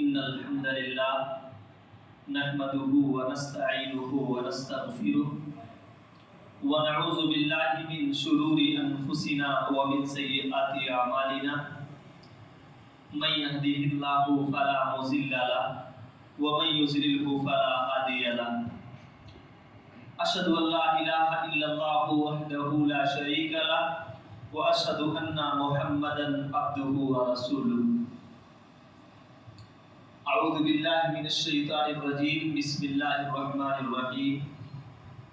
إن الحمد لله نحمده ونستعينه ونستغفره ونعوذ بالله من شرور أنفسنا ومن سيئات أعمالنا من يهده الله فلا مضل له ومن يضلل فلا هادي له أشهد أن لا إله إلا الله وحده لا شريك له وأشهد أن محمدا عبده ورسوله أعوذ بالله من الشيطان الرجيم بسم الله الرحمن الرحيم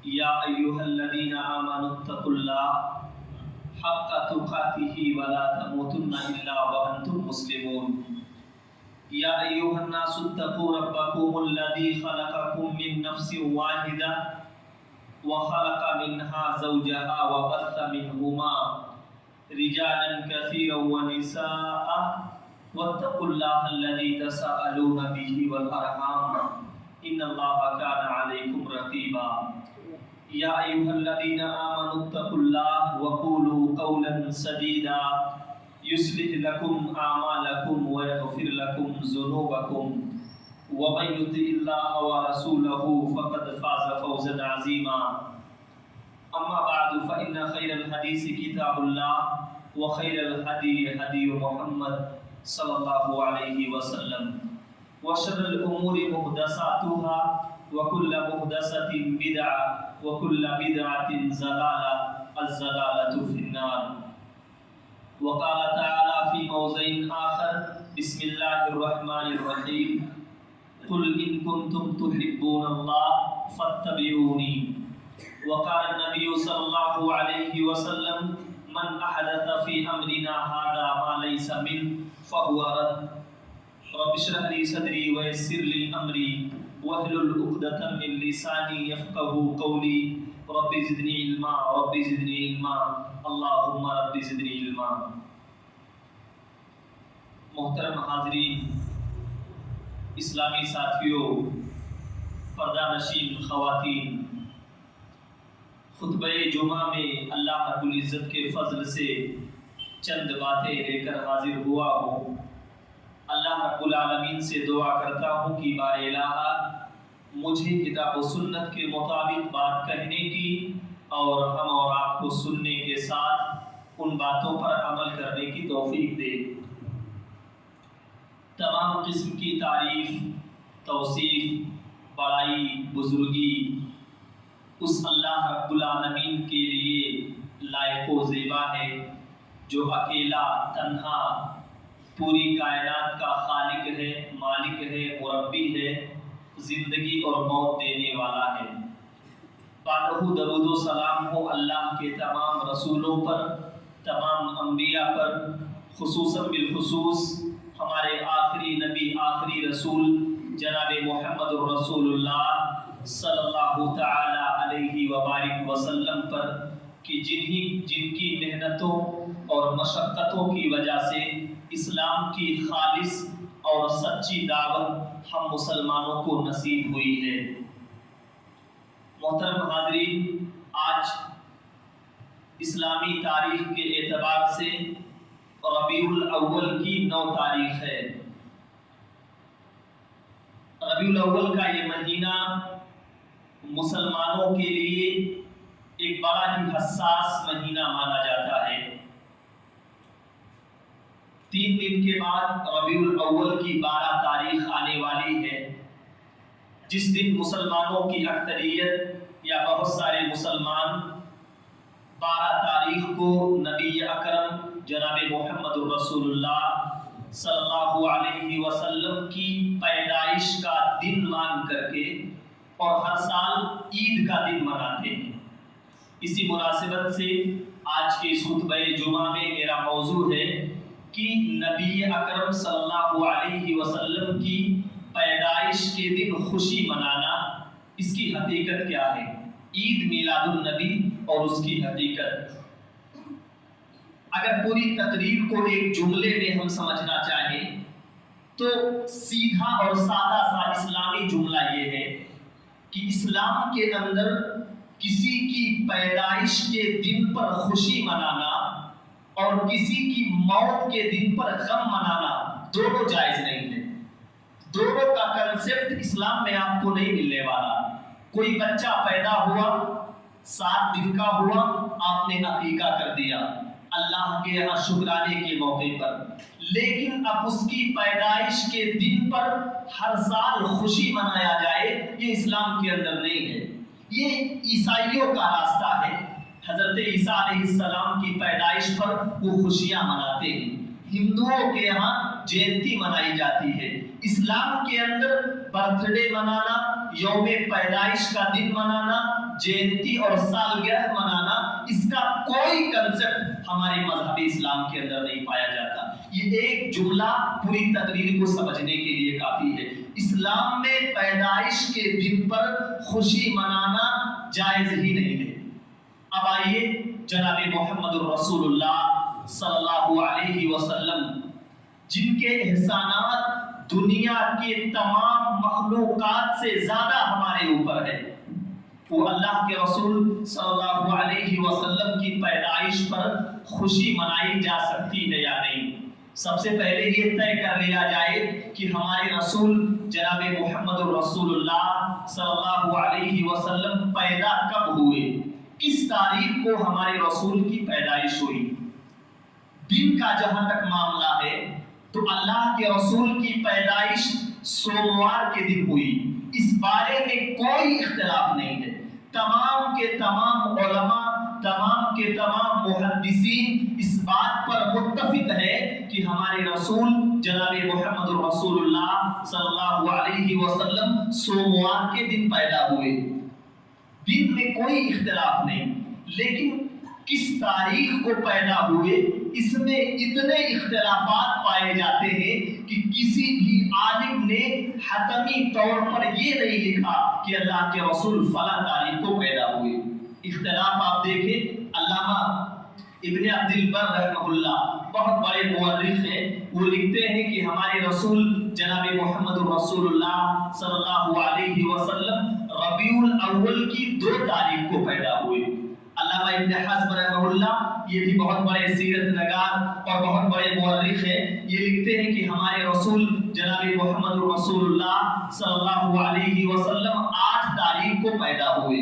يا أيها الذين آمنوا اتقوا الله حق تقاته ولا تموتن إلا وأنتم مسلمون يا أيها الناس اتقوا ربكم الذي خلقكم من نفس واحدة وخلق منها زوجها وبث منهما رجالا كثيرا ونساء واتقوا الله الذي تساءلون به والأرحام إن الله كان عليكم رقيبا يا أيها الذين آمنوا اتقوا الله وقولوا قولا سديدا يصلح لكم أعمالكم ويغفر لكم ذنوبكم ومن يطع الله ورسوله فقد فاز فوزا عظيما أما بعد فإن خير الحديث كتاب الله وخير الهدي هدي محمد صلى الله عليه وسلم وشر الأمور محدثاتها وكل محدثة بدعة وكل بدعة ضلالة الضلالة في النار وقال تعالى في موضع آخر بسم الله الرحمن الرحيم قل إن كنتم تحبون الله فاتبعوني وقال النبي صلى الله عليه وسلم من أحدث في أمرنا هذا ما ليس منه فهو رد رب اشرح لي صدري ويسر لي أمري واحلل عقدة من لساني يفقهوا قولي رب زدني علما رب زدني علما اللهم رب زدني علما. محترم حاضرین، اسلامی ساتھیوں، پردہ نشین خواتین، خطبہ جمعہ میں اللہ رب العزت کے فضل سے چند باتیں لے کر حاضر ہوا ہوں. اللہ رب العالمین سے دعا کرتا ہوں کہ بار الہ مجھے کتاب و سنت کے مطابق بات کہنے کی اور ہم اور آپ کو سننے کے ساتھ ان باتوں پر عمل کرنے کی توفیق دے. تمام قسم کی تعریف، توصیف، بڑائی، بزرگی اس اللہ رب العالمین کے لیے لائق و زیبا ہے جو اکیلا تنہا پوری کائنات کا خالق ہے، مالک ہے، مربی ہے، زندگی اور موت دینے والا ہے. بعدہ درود و سلام ہو اللہ کے تمام رسولوں پر، تمام انبیاء پر، خصوصاً بالخصوص ہمارے آخری نبی، آخری رسول جناب محمد الرسول اللہ صلی اللہ تعالی علیہ وبارک وسلم پر کہ جن کی محنتوں اور مشقتوں کی وجہ سے اسلام کی خالص اور سچی دعوت ہم مسلمانوں کو نصیب ہوئی ہے. محترم حاضرین، آج اسلامی تاریخ کے اعتبار سے ربیع الاول کی 9 تاریخ ہے. ربیع الاول کا یہ مہینہ مسلمانوں کے لیے ایک بڑا ہی حساس مہینہ مانا جاتا ہے. 3 دن کے بعد ربیع الاول کی 12 تاریخ آنے والی ہے، جس دن مسلمانوں کی اکثریت یا بہت سارے مسلمان 12 تاریخ کو نبی اکرم جناب محمد الرسول اللہ صلی اللہ علیہ وسلم کی پیدائش کا دن مان کر کے اور ہر سال عید کا دن مناتے ہیں. اسی مناسبت سے آج کے اس خطبہ جمعہ میں میرا موضوع ہے کہ نبی اکرم صلی اللہ علیہ وسلم کی پیدائش کے دن خوشی منانا، اس کی حقیقت کیا ہے؟ عید میلاد النبی اور اس کی حقیقت. اگر پوری تقریر کو ایک جملے میں ہم سمجھنا چاہیں تو سیدھا اور سادہ سا اسلامی جملہ یہ ہے کہ اسلام کے اندر کسی کی پیدائش کے دن پر خوشی منانا اور کسی کی موت کے دن پر غم منانا دونوں جائز نہیں ہے. دونوں کا کنسپٹ اسلام میں آپ کو نہیں ملنے والا۔ کوئی بچہ پیدا ہوا، 7 دن کا ہوا، آپ نے عقیقہ کر دیا اللہ کے یہاں شکرانے کے موقع پر، لیکن اب اس کی پیدائش کے دن پر ہر سال خوشی منایا جائے، یہ اسلام کے اندر نہیں ہے۔ یہ عیسائیوں کا راستہ ہے۔ حضرت عیسیٰ علیہ السلام کی پیدائش پر وہ خوشیاں مناتے ہیں۔ ہندوؤں کے یہاں جینتی منائی جاتی ہے۔ اسلام کے اندر برتھ ڈے منانا، یوم پیدائش کا دن منانا، جینتی اور سالگرہ منانا، اس کا کوئی کنسپٹ ہمارے مذہبی اسلام کے اندر نہیں پایا جاتا۔ یہ ایک جملہ پوری تقریر کو سمجھنے کے لیے کافی ہے۔ اسلام میں پیدائش کے دن پر خوشی منانا جائز ہی نہیں ہے۔ اب آئیے جناب محمد الرسول اللہ صلی اللہ علیہ وسلم، جن کے احسانات دنیا کے تمام مخلوقات سے زیادہ ہمارے اوپر ہے، وہ اللہ کے رسول صلی اللہ علیہ وسلم کی پیدائش پر خوشی منائی جا سکتی ہے یا نہیں؟ سب سے پہلے یہ طے کر لیا جائے کہ ہمارے رسول جناب محمد الرسول اللہ صلی اللہ علیہ وسلم پیدا کب ہوئے، کس تاریخ کو ہمارے رسول کی پیدائش ہوئی۔ دن کا جہاں تک معاملہ ہے تو اللہ کے رسول کی پیدائش سوموار کے دن ہوئی، اس بارے میں کوئی اختلاف نہیں ہے۔ تمام کے تمام علماء، تمام کے تمام محدثین اس بات پر متفق ہے کہ ہمارے رسول جناب محمد الرسول اللہ صلی اللہ علیہ وسلم سوموار کے دن پیدا ہوئے، دن میں کوئی اختلاف نہیں۔ لیکن کس تاریخ کو پیدا ہوئے، اس میں اتنے اختلافات پائے جاتے ہیں کہ کسی بھی عالم نے حتمی طور پر یہ نہیں لکھا کہ اللہ کے رسول فلاں تاریخ کو پیدا ہوئے۔ اختلاف آپ دیکھیں، علامہ ابن عبد البر رحمہ اللہ بہت بڑے مورخ ہیں، وہ لکھتے ہیں کہ ہمارے رسول جناب محمد رسول اللہ صلی اللہ علیہ وسلم ربیع الاول کی 2 تاریخ کو پیدا ہوئے۔ علامہ ابن حزم رحمہ اللہ یہ بھی بہت بڑے سیرت نگار اور بہت بڑے مورخ ہیں، یہ لکھتے ہیں کہ ہمارے رسول جناب محمد رسول اللہ صلی اللہ علیہ وسلم 8 تاریخ کو پیدا ہوئے۔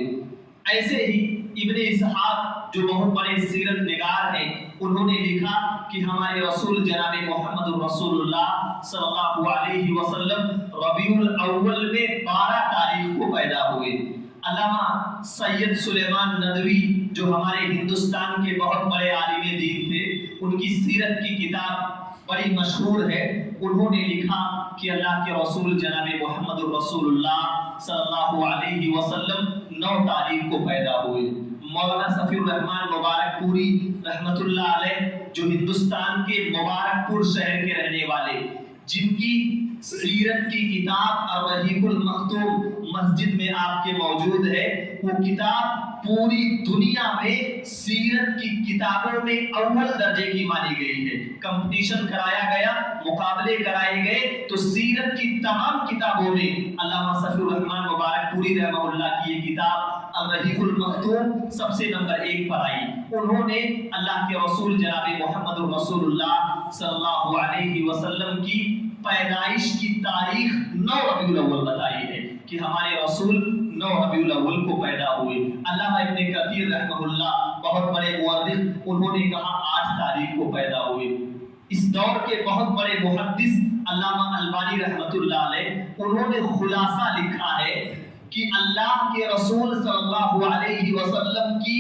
ایسے ہی ابن اسحاق جو بہت بڑے سیرت نگار ہیں، انہوں نے لکھا کہ ہمارے رسول جناب محمد رسول اللہ صلی اللہ علیہ وسلم ربیع الاول میں 12 تاریخ کو پیدا ہوئے۔ علامہ سید سلیمان ندوی جو ہمارے ہندوستان کے بہت بڑے عالم دین تھے، ان کی سیرت کی کتاب بڑی مشہور ہے، انہوں نے لکھا کہ اللہ کے رسول جناب محمد رسول اللہ صلی اللہ علیہ وسلم 9 تاریخ کو پیدا ہوئے۔ مولانا صفی الرحمن مبارک پوری رحمت اللہ علیہ جو ہندوستان کے مبارک پور شہر کے رہنے والے، جن کی سیرت کی کتاب الرحیق المختوم مسجد میں آپ کے موجود ہے، وہ کتاب پوری دنیا میں سیرت کی کتابوں میں اول درجے کی مانی گئی ہے۔ کمپٹیشن کرایا گیا، مقابلے کرائے گئے، تو سیرت کی تمام کتابوں میں علامہ صفی الرحمن مبارک پوری رحمہ اللہ کی یہ کتاب الرحیق المختوم سب سے نمبر 1 پر آئی۔ انہوں نے اللہ کے رسول جناب محمد رسول اللہ صلی اللہ علیہ وسلم کی پیدائش کی تاریخ 9 ربیع الاول بتائی ہے کہ ہمارے رسول 9 ربیع الاول کو پیدا ہوئے۔ علامہ ابن کثیر رحمہ اللہ بہت بڑے مورخ، انہوں نے کہا 8 تاریخ کو پیدا ہوئے۔ اس دور کے بہت بڑے محدث علامہ البانی رحمۃ اللہ علیہ، انہوں نے خلاصہ لکھا ہے کہ اللہ کے رسول صلی اللہ علیہ وسلم کی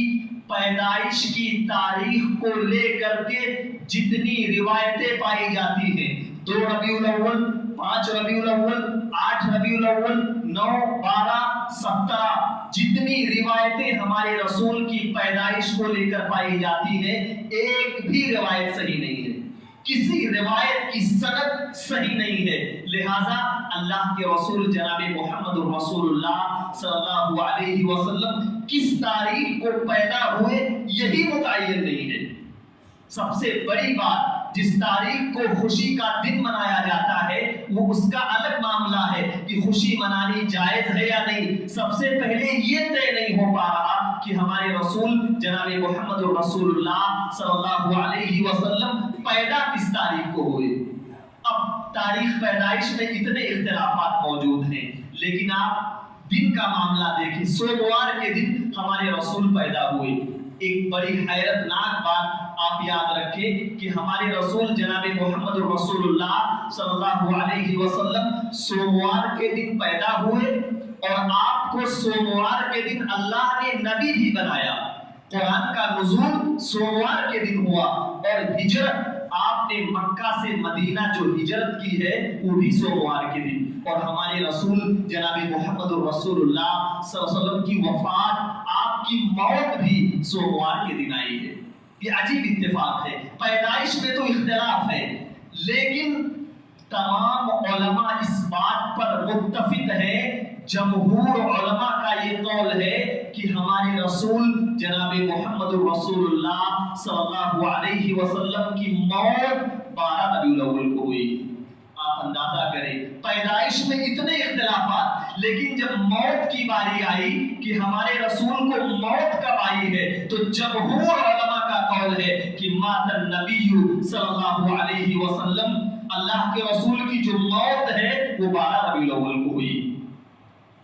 پیدائش کی تاریخ کو لے کر کے جتنی روایتیں پائی جاتی ہیں، 2 ربیع الاول، 5 ربیع الاول، 8 ربیع الاول، 9، 12، 17 جتنی روایتیں ہمارے رسول کی پیدائش کو لے کر پائی جاتی ہیں، ایک بھی روایت صحیح نہیں ہے، کسی روایت کی سند صحیح نہیں ہے۔ لہذا اللہ کے رسول جناب محمد رسول اللہ صلی اللہ علیہ وسلم کس تاریخ کو پیدا ہوئے یہی متعین نہیں ہے۔ سب سے بڑی بات، جس تاریخ کو خوشی کا دن منایا جاتا ہے وہ اس کا الگ معاملہ ہے کہ خوشی منانی جائز ہے یا نہیں۔ سب سے پہلے یہ طے نہیں ہو پا رہا کہ ہمارے رسول جناب محمد رسول اللہ صلی اللہ علیہ وسلم پیدا کس تاریخ کو ہوئے۔ اب تاریخ پیدائش میں اتنے اختلافات موجود ہیں، لیکن آپ دن کا معاملہ دیکھیں، سوموار کے دن ہمارے رسول پیدا ہوئے۔ ایک بڑی حیرت ناک بات آپ یاد رکھیں کہ ہمارے رسول جناب محمد رسول اللہ صلی اللہ علیہ وسلم سوموار کے دن پیدا ہوئے، اور آپ کو سوموار کے دن اللہ نے نبی بھی بنایا۔ قرآن کا نزول سوموار کے دن ہوا، اور ہجرت آپ نے مکہ سے مدینہ جو ہجرت کی ہے وہ بھی سوموار کے دن، اور ہمارے رسول جناب محمد رسول اللہ صلی اللہ علیہ وسلم کی وفات، آپ کی موت بھی سوموار کے دن آئی ہے۔ یہ عجیب اتفاق ہے۔ پیدائش میں تو اختلاف ہے، لیکن تمام علماء اس بات پر متفق ہیں، جمہور علماء کا یہ قول ہے کہ ہمارے رسول جناب محمد رسول اللہ صلی اللہ علیہ وسلم کی موت 12 ربیع الاول کو ہوئی۔ آپ اندازہ کریں، پیدائش میں اتنے اختلافات، لیکن جب موت کی باری آئی کہ ہمارے رسول کو موت کب آئی ہے، تو جمہور علماء کا قول ہے کہ مات النبی صلی اللہ علیہ وسلم، اللہ کے رسول کی جو موت ہے وہ 12 ربیع الاول کو ہوئی۔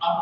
اب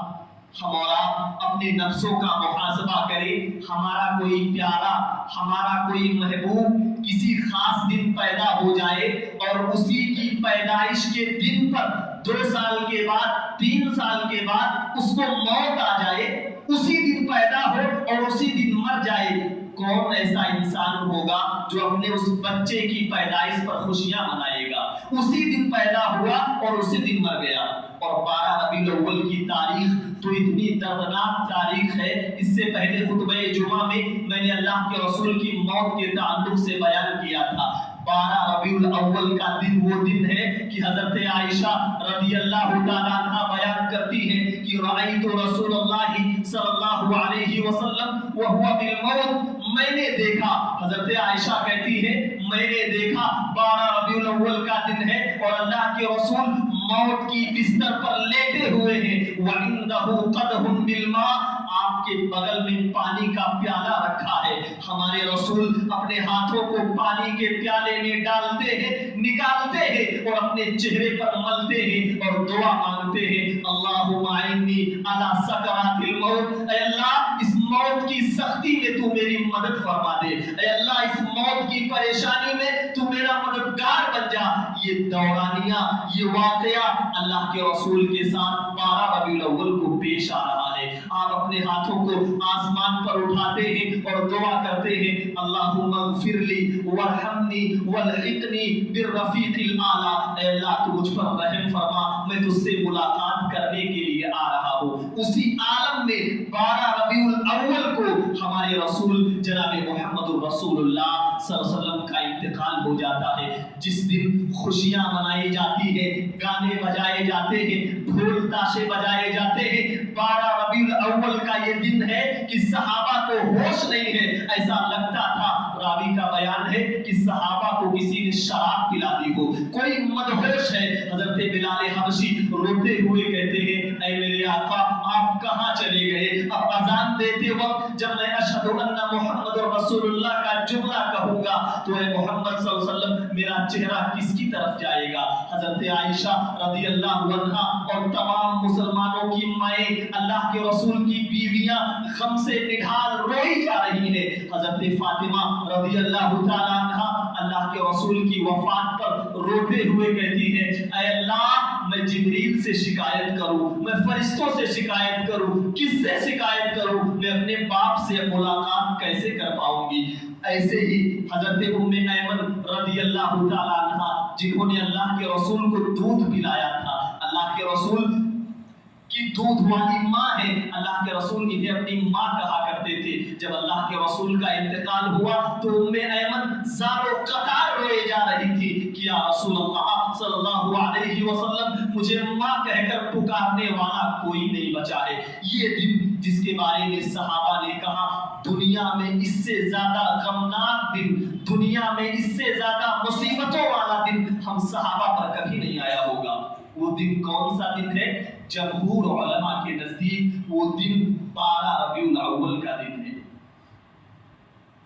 ہمارا اپنے نفسوں کا محاسبہ کریں، ہمارا کوئی پیارا، ہمارا کوئی محبوب کسی خاص دن پیدا ہو جائے، اور اسی کی پیدائش کے دن پر 2 سال کے بعد، 3 سال کے بعد اس کو موت آ جائے، اسی دن پیدا ہو اور اسی دن مر جائے، کون ایسا انسان ہوگا جو اپنے اس بچے کی پیدائش پر خوشیاں منائے گا؟ اسی دن پیدا ہوا اور اسی دن مر گیا۔ اور 12 ربیع الاول کی تاریخ تو اتنی دردناک تاریخ ہے، اس سے پہلے خطبہ جمعہ میں نے اللہ کے رسول کی موت کے تعلق سے بیان کیا تھا۔ 12 ربیع الاول کا دن وہ دن ہے کہ حضرت عائشہ رضی اللہ تعالیٰ عنہ بیان کرتی ہے کہ رأیت رسول اللہ صلی اللہ علیہ وسلم وہو بالموت، میں نے دیکھا، حضرت عائشہ کہتی ہے میں نے دیکھا 12 ربیع الاول کا دن ہے اور اللہ کے رسول موت کی بستر پر لیٹے ہوئے ہیں، وَعِندَهُ قَدْحٌ بِالْمَاءِ، آپ کے بغل میں پانی کا پیالہ رکھا ہے۔ ہمارے رسول اپنے ہاتھوں کو پانی کے پیالے میں ڈالتے ہیں، نکالتے ہیں اور اپنے چہرے پر ملتے ہیں اور دعا مانگتے ہیں، اللہم اعنی علی سکرات الموت، اے اللہ اس موت کی سختی میں تو میری مدد فرما دے، اے اللہ اس موت کی پریشانی میں تو میرا مددگار بن جا۔ یہ دورانیہ، یہ واقعہ اللہ کے رسول کے ساتھ 12 ربیع الاول کو پیش آ رہا ہے۔ آپ اپنے ہاتھوں کو آسمان پر اٹھاتے ہیں اور دعا کرتے ہیں، اللہم اغفر لی وارحمنی والحقنی بالرفیق الاعلی، اے اللہ تو مجھ پر رحم فرما، میں تجھ سے ملاقات کرنے کے لیے آ رہا ہوں۔ اسی عالم میں 12 ربیع الاول کو ہمارے رسول جناب محمد رسول اللہ صلی اللہ علیہ وسلم کا انتقال ہو جاتا ہے، جس دن خوشیاں منائی جاتی ہیں، گانے بجائے جاتے ہیں، ڈھول تاشے بجائے جاتے ہیں۔ 12 ربیع الاول کا یہ دن ہے کہ صحابہ کو ہوش نہیں ہے، ایسا لگتا تھا، راوی کا بیان ہے کہ صحابہ کو کسی نے شراب پلا دی ہو، کوئی مدہوش ہے۔ حضرت بلال حبشی روتے ہوئے کہتے ہیں، اے میرے آقا آپ کہاں چلے گئے؟ اب اذان دیتے وقت جب میں اشہد ان محمد رسول اللہ کا جملہ کہوں گا تو اے محمد صلی اللہ علیہ وسلم میرا چہرہ کس کی طرف جائے گا؟ حضرت عائشہ رضی اللہ عنہا اور تمام مسلمانوں کی مائیں، اللہ کے رسول کی بیویاں غم سے نڈھال روئی جا رہی ہیں۔ حضرت فاطمہ رضی اللہ تعالیٰ عنہا اللہ کے رسول کی وفات پر روتے ہوئے کہتی ہے، اے اللہ میں جبریل سے شکایت کروں، میں فرشتوں سے شکایت کروں، کس سے شکایت کروں؟ میں اپنے باپ سے ملاقات کیسے کر پاؤں گی؟ ایسے ہی حضرت ام ایمن رضی اللہ تعالیٰ عنہا جنہوں نے اللہ کے رسول کو دودھ پلایا تھا، اللہ کے رسول کی دودھ والی ماں ہے، اللہ کے رسول انہیں اپنی ماں کہا کرتے تھے۔ جب اللہ کے رسول کا انتقال ہوا تو ام ایمن زار و قطار روئے جا رہی تھی کہ یا رسول اللہ صلی اللہ علیہ وسلم مجھے ماں کہہ کر پکارنے والا کوئی نہیں بچا ہے۔ یہ دن جس کے بارے میں صحابہ نے کہا دنیا میں اس سے زیادہ غمناک دن، دنیا میں اس سے زیادہ مصیبتوں والا دن ہم صحابہ پر کبھی نہیں آیا ہوگا۔ وہ دن کون سا دن ہے؟ جمہور علماء کے نزدیک وہ دن 12 ربیع الاول کا دن ہے۔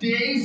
23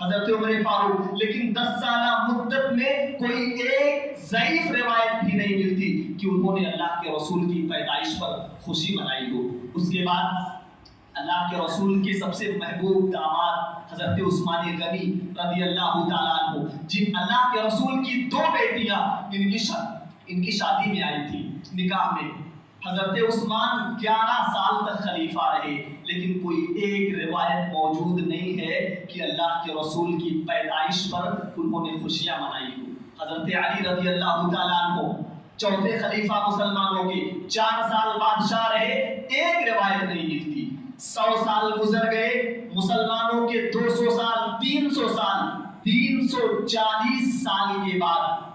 حضرت عمر فاروق، لیکن 10 سالہ مدت میں کوئی ایک ضعیف روایت بھی نہیں ملتی کہ انہوں نے اللہ کے رسول کی پیدائش پر خوشی منائی ہو۔ اس کے بعد اللہ کے رسول کے سب سے محبوب داماد حضرت عثمان غنی رضی اللہ تعالیٰ عنہ، جن اللہ کے رسول کی 2 بیٹیاں ان کی شادی میں آئی تھی، نکاح میں۔ حضرت عثمان 11 سال تک خلیفہ رہے، لیکن کوئی ایک روایت موجود نہیں ہے کہ اللہ کے رسول کی پیدائش پر انہوں نے خوشیاں منائی ہوں۔ حضرت علی رضی اللہ تعالیٰ عنہ چوتھے خلیفہ مسلمانوں کے، 4 سال بادشاہ رہے، ایک روایت نہیں ملتی۔ 100 سال گزر گئے، مسلمانوں کے 200 سال، 300 سال، 340 سال کے بعد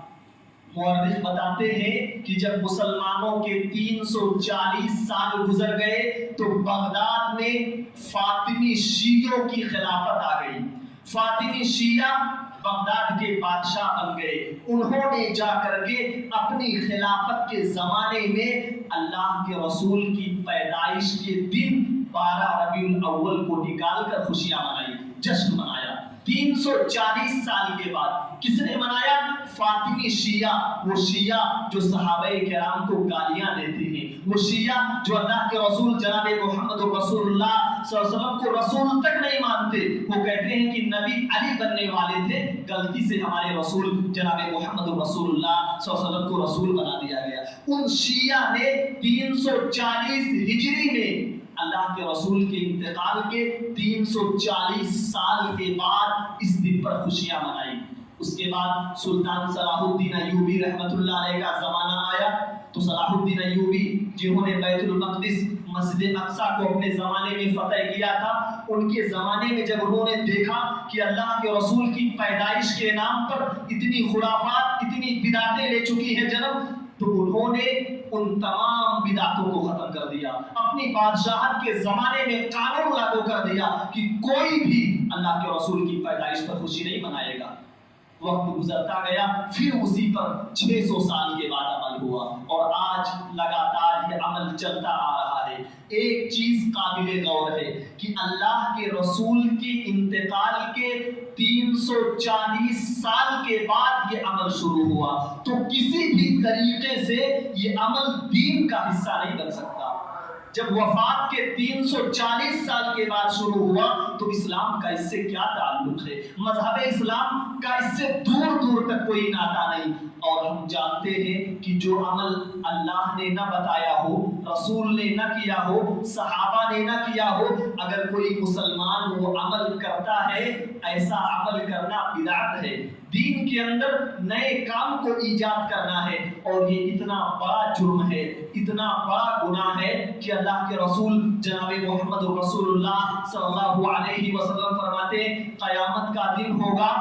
مورخ بتاتے ہیں کہ جب مسلمانوں کے 340 سال گزر گئے تو بغداد میں فاطمی شیعوں کی خلافت آ گئی۔ فاطمی شیعہ بغداد کے بادشاہ بن گئے۔ انہوں نے جا کر کے اپنی خلافت کے زمانے میں اللہ کے رسول کی پیدائش کے دن 12 ربیع الاول کو نکال کر خوشیاں منائی، جشن منایا۔ 340 سال کے بعد کس نے منایا؟ فاطمی شیعہ، وہ شیعہ جو صحابہ کرام کو گالیاں دیتے ہیں، وہ شیعہ جو اللہ کے رسول جناب محمد رسول اللہ صلی اللہ علیہ وسلم کو رسول تک نہیں مانتے۔ وہ کہتے ہیں کہ نبی علی بننے والے تھے، غلطی سے ہمارے رسول جناب محمد رسول اللہ صلی اللہ علیہ وسلم کو رسول بنا دیا گیا۔ ان شیعہ نے 340 ہجری میں اللہ کے رسول کے انتقال کے 340 سال کے بعد اس دن پر خوشیاں منائی۔ اس کے بعد سلطان صلاح الدین ایوبی رحمۃ اللہ علیہ کا زمانہ آیا تو صلاح الدین ایوبی جنہوں نے بیت المقدس مسجد اقصی کو اپنے زمانے میں فتح کیا تھا، ان کے زمانے میں جب انہوں نے دیکھا کہ اللہ کے رسول کی پیدائش کے نام پر اتنی خرافات، اتنی بدعتیں لے چکی ہیں جنم، تو انہوں نے ان تمام بدعتوں کو ختم کر دیا۔ اپنی بادشاہت کے زمانے میں قانون لاگو کر دیا کہ کوئی بھی اللہ کے رسول کی پیدائش پر خوشی نہیں منائے گا۔ وقت گزرتا گیا، پھر اسی پر 600 سال کے بعد عمل ہوا، اور آج لگاتار یہ عمل چلتا آ رہا ہے۔ ایک چیز قابل غور ہے کہ اللہ کے رسول کی انتقال کے 340 سال کے بعد یہ عمل شروع ہوا، تو کسی بھی طریقے سے یہ عمل دین کا حصہ نہیں بن سکتا۔ جب وفات کے 340 سال کے بعد شروع ہوا تو اسلام کا اس سے کیا تعلق ہے؟ مذہب اسلام کا اس سے دور دور تک کوئی ناطہ نہیں۔ اور ہم جانتے ہیں کہ جو عمل اللہ نے نہ بتایا ہو، رسول نے نہ کیا ہو، صحابہ نے نہ کیا ہو، اگر کوئی مسلمان وہ عمل کرتا ہے، ایسا عمل کرنا بدعت ہے۔ دین کے اندر نئے کام کو ایجاد کرنا ہے، اور یہ اتنا بڑا جرم ہے، اتنا بڑا گناہ ہے کہ اللہ کے رسول جناب محمد رسول اللہ صلی اللہ علیہ وسلم فرماتے ہیں قیامت کا دن ہوگا،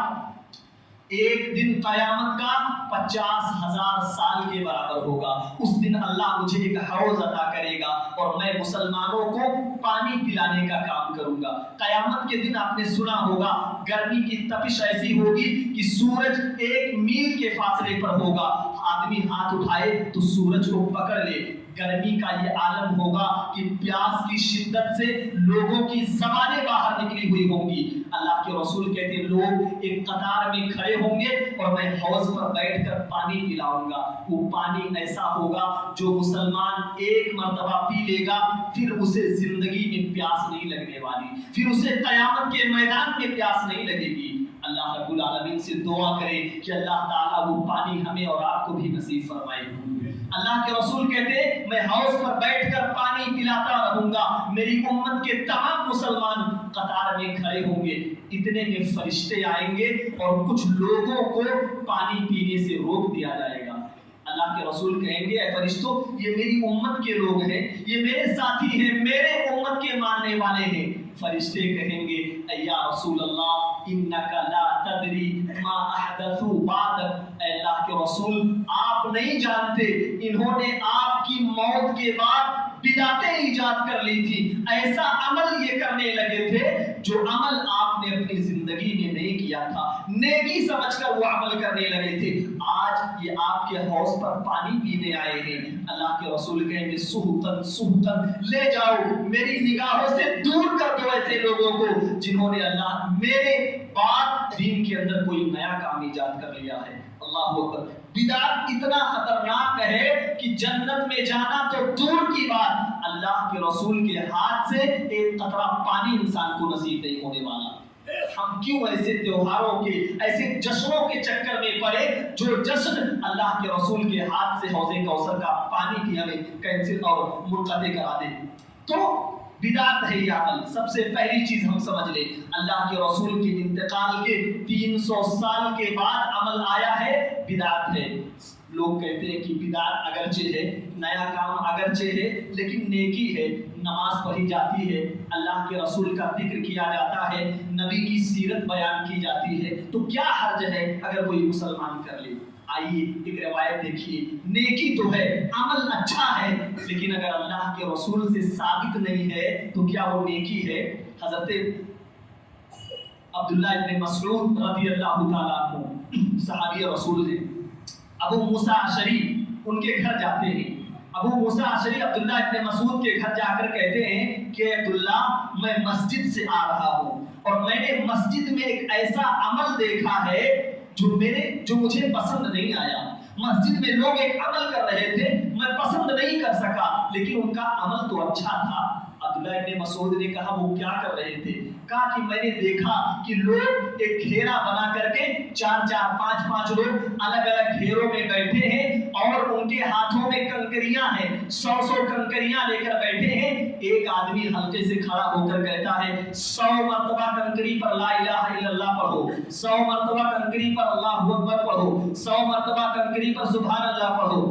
ایک دن قیامت کا 50,000 سال کے برابر ہوگا۔ اس دن اللہ مجھے ایک حوض عطا کرے گا اور میں مسلمانوں کو پانی پلانے کا کام کروں گا۔ قیامت کے دن آپ نے سنا ہوگا گرمی کی تپش ایسی ہوگی کہ سورج 1 میل کے فاصلے پر ہوگا، آدمی ہاتھ اٹھائے تو سورج کو پکڑ لے۔ گرمی کا یہ عالم ہوگا کہ پیاس کی شدت سے لوگوں کی زبانیں باہر نکلی ہوئی ہوں گی۔ اللہ کے رسول کہتے ہیں لوگ ایک قطار میں کھڑے ہوں گے اور میں حوض پر بیٹھ کر پانی پلاؤں گا۔ وہ پانی ایسا ہوگا جو مسلمان ایک مرتبہ پی لے گا، پھر اسے زندگی میں پیاس نہیں لگنے والی، پھر اسے قیامت کے میدان میں پیاس نہیں لگے گی۔ اللہ رب العالمین سے دعا کرے کہ اللہ تعالیٰ وہ پانی ہمیں اور آپ کو بھی نصیب فرمائے۔ اللہ کے رسول کہتے ہیں میں حوض پر بیٹھ کر پانی پلاتا رہوں گا، میری امت کے تمام مسلمان قطار میں کھڑے ہوں گے، اتنے میں فرشتے آئیں گے اور کچھ لوگوں کو پانی پینے سے روک دیا جائے گا۔ اللہ کے رسول کہیں گے اے فرشتوں یہ میری امت کے لوگ ہیں، یہ میرے ساتھی ہیں، میرے امت کے ماننے والے ہیں۔ فرشتے کہیں گے اے یا رسول اللہ انک لا تدری ما احدثوا بعدک، اے اللہ کے رسول آپ نہیں جانتے انہوں نے آپ کی موت کے بعد بدعتیں ایجاد کر لی تھی، ایسا عمل یہ کرنے لگے تھے جو عمل آپ نے اپنی زندگی میں نہیں کیا تھا، نیکی سمجھ کر وہ عمل کرنے لگے تھے، آج یہ آپ کے حوض پر پانی پینے آئے ہیں۔ اللہ کے رسول کہیں گے سہتن سہتن، لے جاؤ میری نگاہوں سے دور کر دو ایسے لوگوں لوگوں کو جنہوں نے اللہ میرے بعد دین کے اندر کوئی نیا کام ایجاد کر لیا ہے۔ اللہ اکبر۔ بدعت اتنا خطرناک ہے کہ جنت میں جانا تو دور کی بات، اللہ کے رسول کے ہاتھ سے ایک قطرہ پانی انسان کو نصیب نہیں ہونے والا۔ ہم کیوں ایسے تیوہاروں کے، ایسے جشنوں کے چکر میں پڑے جو جشن اللہ کے رسول کے ہاتھ سے حوض کوثر کا پانی کی ہمیں کینسل اور منقطع کرا دے؟ تو بدعت ہے یہ عمل۔ سب سے پہلی چیز ہم سمجھ لیں، اللہ کے رسول کے انتقال کے 300 سال کے بعد عمل آیا ہے، بدعت ہے۔ لوگ کہتے ہیں کہ بدعت اگرچہ ہے، نیا کام اگرچہ ہے، لیکن نیکی ہے، نماز پڑھی جاتی ہے، اللہ کے رسول کا ذکر کیا جاتا ہے، نبی کی سیرت بیان کی جاتی ہے، تو کیا حرج ہے اگر کوئی مسلمان کر لے؟ آئیے ایک روایت دیکھیے، نیکی تو ہے، عمل اچھا ہے، لیکن اگر اللہ کے رسول سے ثابت نہیں ہے تو کیا وہ نیکی ہے؟ حضرت عبداللہ ابن مسعود رضی اللہ تعالیٰ عنہ صحابی رسول ہیں، ابو موسیٰ اشعری ان کے گھر جاتے ہیں۔ ابو موسیٰ اشعری عبداللہ ابن مسعود کے گھر جا کر کہتے ہیں کہ عبداللہ میں مسجد سے آ رہا ہوں اور میں نے مسجد میں ایک ایسا عمل دیکھا ہے جو مجھے پسند نہیں آیا۔ مسجد میں لوگ ایک عمل کر رہے تھے، میں پسند نہیں کر سکا، لیکن ان کا عمل تو اچھا تھا۔ عبداللہ ابن مسعود نے کہا وہ کیا کر رہے تھے؟ کہا کہ میں نے دیکھا کہ لوگ ایک گھیرا بنا کر کے 4 5 لوگ الگ الگ گھیروں میں بیٹھے ہیں اور ان کے ہاتھوں میں کنکریاں ہیں، 100 کنکریاں لے کر بیٹھے ہیں۔ ایک آدمی حلقے سے کھڑا ہو کر کہتا ہے 100 مرتبہ کنکری پر لا الہ الا اللہ پڑھو، 100 مرتبہ کنکری پر اللہ اکبر پڑھو، 100 مرتبہ کنکری پر سبحان اللہ پڑھو۔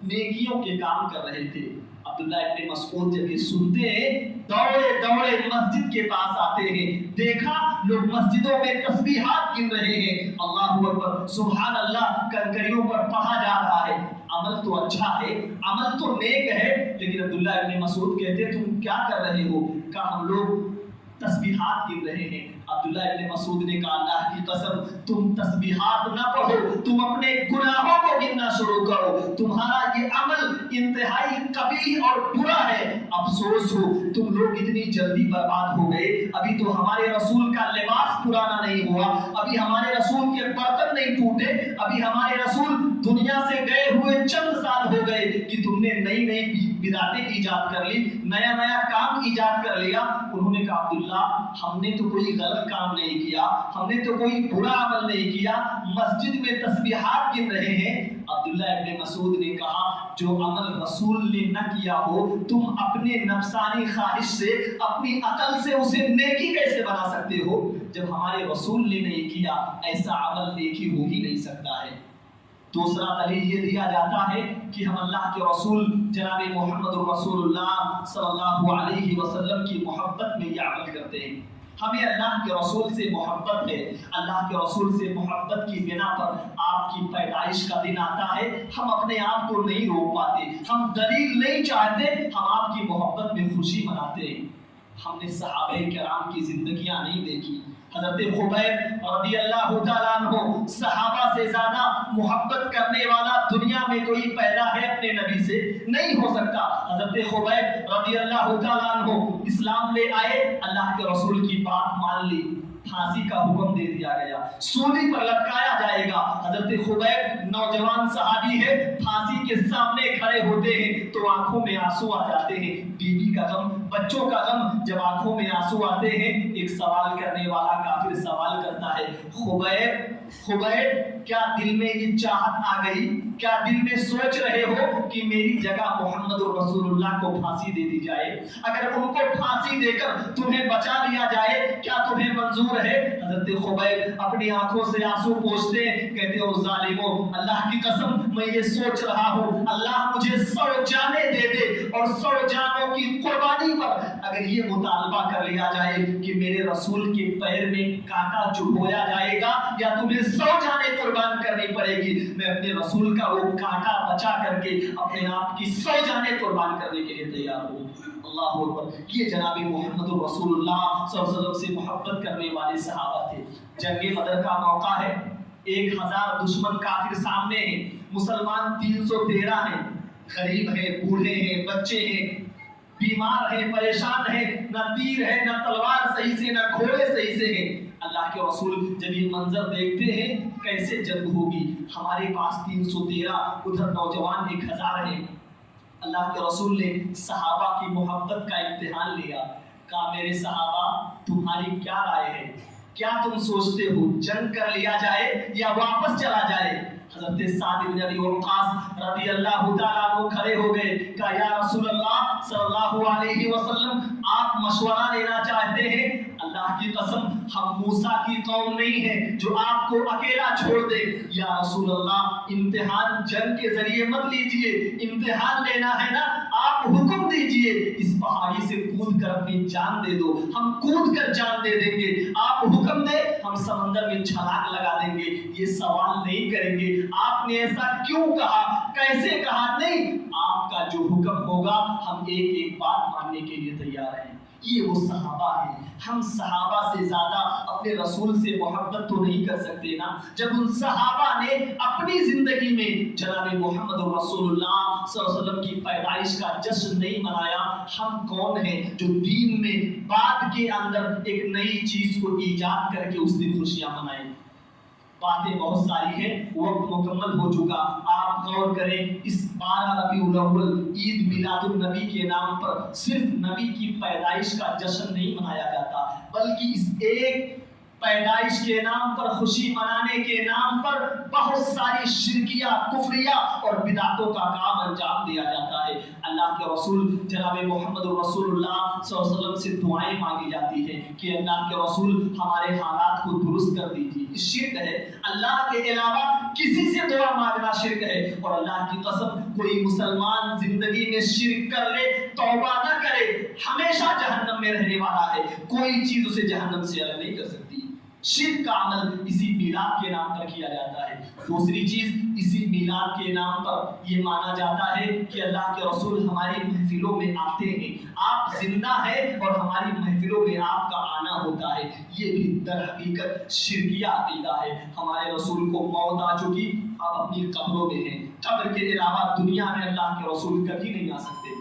نیکیوں کے کام کر رہے تھے۔ عبداللہ ابن مسعود جب یہ سنتے ہیں دوڑے مسجد کے پاس آتے ہیں، دیکھا لوگ مسجدوں میں تسبیحات گن رہے ہیں، اللہ اکبر سبحان اللہ کنکریوں پر پڑھا جا رہا ہے۔ عمل تو اچھا ہے، عمل تو نیک ہے، لیکن عبداللہ ابن مسعود کہتے ہیں تم کیا کر رہے ہو؟ کہا ہم لوگ تسبیحات گن رہے ہیں۔ عبداللہ ابن مسعود نے کہا اللہ کی قسم تم تسبیحات نہ پڑھو، تم اپنے گناہوں کو گننا شروع کرو، تمہارا یہ عمل انتہائی قبیح اور برا ہے۔ افسوس ہو تم لوگ اتنی جلدی برباد ہو گئے، ابھی تو ہمارے رسول کا لباس پرانا نہیں ہوا، ابھی ہمارے رسول کے برتن نہیں ٹوٹے، ابھی ہمارے رسول دنیا سے گئے ہوئے چند سال ہو گئے کہ تم نے نئی بدعتیں ایجاد کر لی، نیا کام ایجاد کر لیا۔ انہوں نے کہا عبداللہ ہم نے تو کوئی غلط کام نہیں کیا، ہم نے تو کوئی برا عمل نہیں کیا، مسجد میں تسبیحات گن رہے ہیں۔ عبداللہ ابن مسعود نے کہا جو عمل رسول نے نہ کیا ہو تم اپنے نفسانی خواہش سے، اپنی عقل سے اسے نیکی کیسے بنا سکتے ہو؟ جب ہمارے رسول نے نہیں کیا ایسا عمل نیکی ہو ہی نہیں سکتا ہے۔ دوسرا دلیل یہ دیا جاتا ہے کہ ہم اللہ کے رسول جناب محمد رسول اللہ صلی اللہ علیہ وسلم کی محبت میں یہ عمل کرتے ہیں۔ ہمیں اللہ کے رسول سے محبت ہے، اللہ کے رسول سے محبت کی بنا پر آپ کی پیدائش کا دن آتا ہے، ہم اپنے آپ کو نہیں روک پاتے، ہم دلیل نہیں چاہتے، ہم آپ کی محبت میں خوشی مناتے ہیں۔ ہم نے صحابہ کرام کی زندگیاں نہیں دیکھی، حضرت خبیب رضی اللہ تعالیٰ عنہ صحابہ سے زیادہ محبت کرنے والا دنیا میں کوئی پیدا ہے اپنے نبی سے؟ نہیں ہو سکتا۔ حضرت خبیب رضی اللہ تعالیٰ عنہ اسلام لے آئے، اللہ کے رسول کی بات مان لی، پھانسی کا حکم دے دیا گیا، سولی پر لٹکایا جائے گا۔ حضرت خبیب نوجوان صحابی ہے، پھانسی کے سامنے کھڑے ہوتے ہیں تو آنکھوں میں آنسو آ جاتے ہیں، بیوی کا غم، بچوں کا غم، جب آنکھوں میں آنسو آتے ہیں ایک سوال کرنے والا کافر سوال کرتا ہے خبیب کیا دل میں یہ چاہت آ گئی، کیا دل میں سوچ رہے ہو کہ میری جگہ محمد رسول اللہ کو پھانسی دے دی جائے؟ اگر ان کو پھانسی دے کر تمہیں بچا لیا جائے کیا تمہیں منظور ہے؟ حضرت خبیب اپنی آنکھوں سے آنسو پوچھتے کہتے ہو ظالموں اللہ کی قسم میں یہ سوچ رہا ہوں اللہ مجھے 100 جانیں دے دے اور 100 جانوں کی قربانی پر اگر یہ مطالبہ کر لیا جائے کہ میرے رسول کے پیر میں کانٹا چبھویا جائے گا یا تمہیں 100 جانیں قربان کرنی پڑے گی، میں اپنے رسول کا وہ کانٹا بچا کر کے اپنے آپ کی 100 جانیں قربان کرنے کے لیے تیار ہوں۔ اللہ اکبر، یہ جناب محمد رسول اللہ صلی اللہ علیہ وسلم سے محبت کرنے والے صحابہ تھے۔ جنگ بدر کا موقع ہے، 1000 دشمن کافر سامنے ہیں، مسلمان 313 ہیں، غریب ہیں، بوڑھے ہیں، بچے ہیں، بیمار ہیں, پریشان ہیں, نہ تیر ہے, نہ تلوار صحیح سے, نہ گھوڑے صحیح سے ہیں. اللہ کے رسول جب یہ منظر دیکھتے ہیں کیسے جنگ ہوگی. ہمارے پاس 313, ادھر نوجوان 1000 ہیں. اللہ کے رسول نے صحابہ کی محبت کا امتحان لیا. کہا میرے صحابہ تمہاری کیا رائے ہے؟ کیا تم سوچتے ہو جنگ کر لیا جائے یا واپس چلا جائے؟ حضرت سعد بن ابی وقاص رضی اللہ تعالیٰ عنہ کھڑے ہو گئے. کہا یا رسول اللہ صلی اللہ علیہ وسلم آپ مشورہ لینا چاہتے ہیں؟ اللہ کی قسم ہم موسیٰ کی قوم نہیں ہیں جو آپ کو اکیلا چھوڑ دے. یا رسول اللہ امتحان جنگ کے ذریعے مت لیجئے, امتحان لینا ہے نا آپ حکم دیجئے اس پہاڑی سے کود کر اپنی جان دے دو, ہم کود کر جان دے دیں گے. آپ حکم دے ہم سمندر میں چھلانگ لگا دیں گے, یہ سوال نہیں کریں گے آپ نے ایسا کیوں کہا, کیسے کہا. نہیں, آپ کا جو حکم ہوگا ہم ایک ایک بات ماننے کے لیے تیار ہیں. یہ وہ صحابہ ہیں. ہم صحابہ سے زیادہ اپنے رسول سے محبت تو نہیں کر سکتے نا. جب ان صحابہ نے اپنی زندگی میں جناب محمد رسول اللہ صلی اللہ علیہ وسلم کی پیدائش کا جشن نہیں منایا, ہم کون ہیں جو دین میں بعد کے اندر ایک نئی چیز کو ایجاد کر کے اس دن خوشیاں منائیں. باتیں بہت ساری ہیں, وقت مکمل ہو چکا. آپ غور کریں اس 12 ربیع الاول عید میلاد النبی کے نام پر صرف نبی کی پیدائش کا جشن نہیں منایا جاتا, بلکہ اس ایک پیدائش کے نام پر, خوشی منانے کے نام پر بہت ساری شرکیہ, کفریہ اور بدعتوں کا کام انجام دیا جاتا ہے. اللہ کے رسول جناب محمد رسول اللہ صلی اللہ علیہ وسلم سے دعائیں مانگی جاتی ہیں کہ اللہ کے رسول ہمارے حالات کو درست کر دیجیے. شرک ہے, اللہ کے علاوہ کسی سے دعا مانگنا شرک ہے. اور اللہ کی قسم کوئی مسلمان زندگی میں شرک کر لے, توبہ نہ کرے, ہمیشہ جہنم میں رہنے والا ہے. کوئی چیز اسے جہنم سے الگ نہیں کر سکتی. شرک کا عمل اسی میلاد کے نام پر کیا جاتا ہے. دوسری چیز, اسی میلاد کے نام پر یہ مانا جاتا ہے کہ اللہ کے رسول ہماری محفلوں میں آتے ہیں. آپ زندہ ہیں اور ہماری محفلوں میں آپ کا آنا ہوتا ہے. یہ بھی در حقیقت شرکیہ عقیدہ ہے. ہمارے رسول کو موت آ چکی, آپ اپنی قبروں میں ہیں. قبر کے علاوہ دنیا میں اللہ کے رسول کبھی نہیں آ سکتے.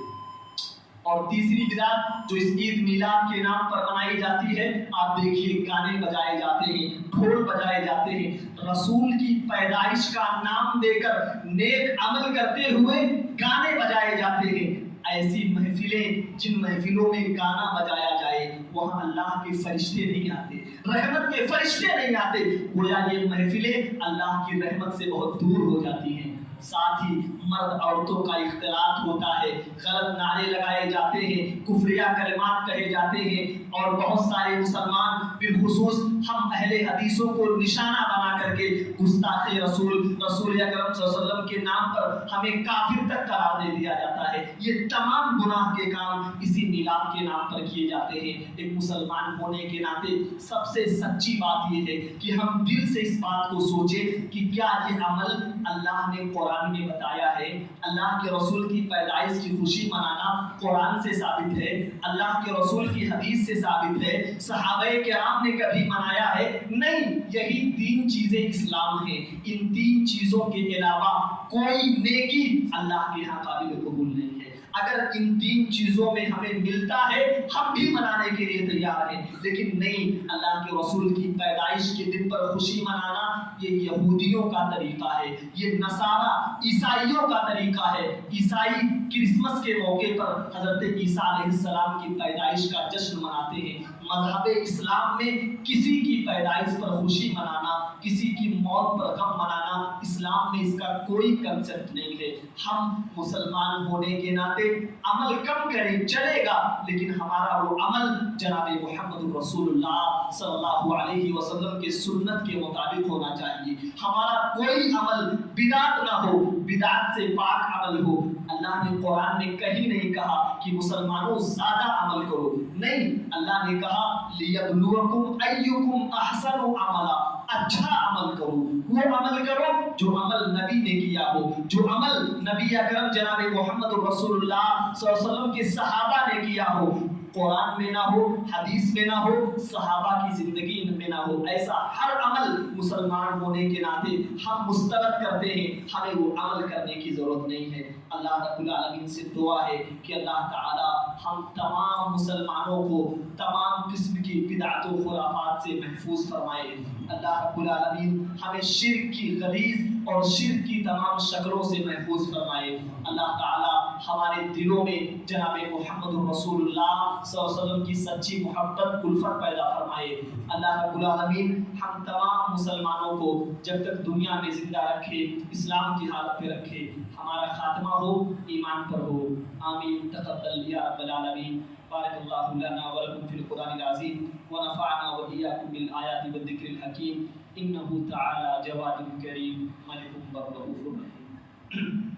اور تیسری بدعت جو اس عید میلاد کے نام پر منائی جاتی ہے, آپ دیکھیے گانے بجائے جاتے ہیں, ڈھول بجائے جاتے ہیں. رسول کی پیدائش کا نام دے کر نیک عمل کرتے ہوئے گانے بجائے جاتے ہیں. ایسی محفلیں جن محفلوں میں گانا بجایا جائے وہاں اللہ کے فرشتے نہیں آتے, رحمت کے فرشتے نہیں آتے. گویا یہ محفلیں اللہ کی رحمت سے بہت دور ہو جاتی ہیں. ساتھ ہی مرد عورتوں کا اختلاط ہوتا ہے, غلط نعرے لگائے جاتے ہیں, کفریہ کلمات کہے جاتے ہیں, اور بہت سارے مسلمان بالخصوص ہم اہل حدیثوں کو نشانہ بنا کر کے گستاخ رسول اکرم صلی اللہ علیہ وسلم کے نام پر ہمیں کافر تک قرار دے دیا جاتا ہے. یہ تمام گناہ کے کام اسی میلاد کے نام پر کیے جاتے ہیں. ایک مسلمان ہونے کے ناطے سب سے سچی بات یہ ہے کہ ہم دل سے اس بات کو سوچیں کہ کیا یہ عمل اللہ نے قرآن میں بتایا ہے. اللہ کے رسول کی پیدائش کی خوشی منانا قرآن سے ثابت ہے, اللہ کے رسول کی حدیث سے ثابت ہے, صحابہ کرام نے کبھی منایا ہے؟ نہیں. یہی 3 چیزیں اسلام ہیں. ان 3 چیزوں کے علاوہ کوئی نیکی اللہ کے ہاں قابل قبول نہیں ہے. اگر ان 3 چیزوں میں ہمیں ملتا ہے ہم بھی منانے کے لیے تیار ہیں, لیکن نہیں. اللہ کے رسول کی پیدائش کے دن پر خوشی منانا یہ یہودیوں کا طریقہ ہے, یہ نصارہ عیسائیوں کا طریقہ ہے. عیسائی کرسمس کے موقع پر حضرت عیسیٰ علیہ السلام کی پیدائش کا جشن مناتے ہیں. مذہب اسلام میں کسی کی پیدائش پر خوشی منانا, کسی کی موت پر غم منانا, اسلام میں اس کا کوئی کنسپٹ نہیں ہے. ہم مسلمان ہونے کے ناطے عمل کم کریں چلے گا, لیکن ہمارا وہ عمل جناب محمد رسول اللہ صلی اللہ علیہ وسلم کے سنت کے مطابق ہونا چاہیے. ہمارا کوئی عمل بدعت نہ ہو, بدعت سے پاک عمل ہو. اللہ نے قرآن میں کہیں نہیں کہا کہ مسلمانوں زیادہ عمل کرو, نہیں. اللہ نے کہا لِيَبْلُوَكُمْ أَيُّكُمْ أَحْسَنُ عَمَلًا, اچھا عمل کرو. وہ عمل کرو جو عمل نبی نے کیا ہو, جو عمل نبی اکرم جناب محمد رسول اللہ صلی اللہ علیہ وسلم کے صحابہ نے کیا ہو. قرآن میں نہ ہو, حدیث میں نہ ہو, صحابہ کی زندگی میں نہ ہو. ایسا ہر عمل مسلمان ہونے کے ناطے ہم مسترد کرتے ہیں, ہمیں وہ عمل کرنے کی ضرورت نہیں ہے. اللہ رب العالمین سے دعا ہے کہ اللہ تعالی ہم تمام مسلمانوں کو تمام قسم کی بدعت و خرافات سے محفوظ فرمائے۔ اللہ رب العالمین ہمیں شرک کی غلیظ اور شرک کی تمام شکلوں سے محفوظ فرمائے۔ اللہ تعالی ہمارے دلوں میں جناب محمد رسول اللہ صلی اللہ علیہ وسلم کی سچی محبت الفت پیدا فرمائے۔ اللہ رب العالمین ہم تمام مسلمانوں کو جب تک دنیا میں زندہ رکھے، اسلام کی حالت پہ رکھے، ہمارا خاتمہ ہو ایمان پر ہو۔ آمین تقبل یا رب العالمین۔ بارک اللہ لنا ولکم فی القرآن العظیم ونفعنا وإياكم بالآیات والذکر الحکیم، انہ تعالی جواد کریم ملک بر رؤوف رحیم۔